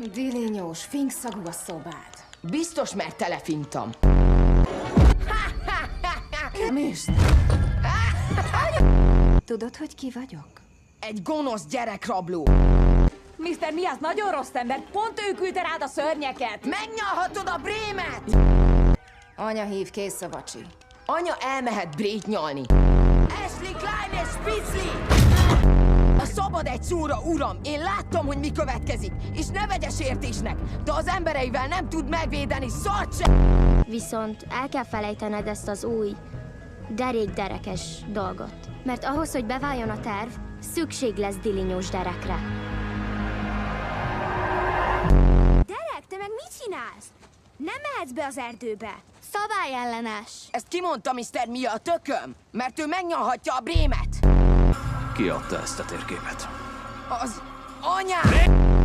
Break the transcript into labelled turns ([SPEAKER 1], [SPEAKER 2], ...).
[SPEAKER 1] Dilinyós, finkszagú a szobád.
[SPEAKER 2] Biztos, mert telefintam.
[SPEAKER 1] Misd! Tudod, hogy ki vagyok?
[SPEAKER 2] Egy gonosz gyerekrabló.
[SPEAKER 3] Mr. Mias nagyon rossz ember, pont ő küldte rád a szörnyeket!
[SPEAKER 2] Megnyalhatod a brémet!
[SPEAKER 1] Anya hív, kész a vacsi.
[SPEAKER 2] Anya elmehet brét nyalni. Ashley Klein és Spitzli! A szabad egy szóra, uram! Én láttam, hogy mi következik, és ne vegye sértésnek, de az embereivel nem tud megvédeni, szart se!
[SPEAKER 4] Viszont el kell felejtened ezt az új, derékderekes dolgot. Mert ahhoz, hogy beváljon a terv, szükség lesz dilinyós derekre.
[SPEAKER 5] Derek, te meg mit csinálsz? Nem mehetsz be az erdőbe. Szabályellenes.
[SPEAKER 2] Ezt kimondta Mr. Mia a tököm, mert ő megnyalhatja a brémet.
[SPEAKER 6] Ki adta ezt a térképet?
[SPEAKER 2] Az anyám!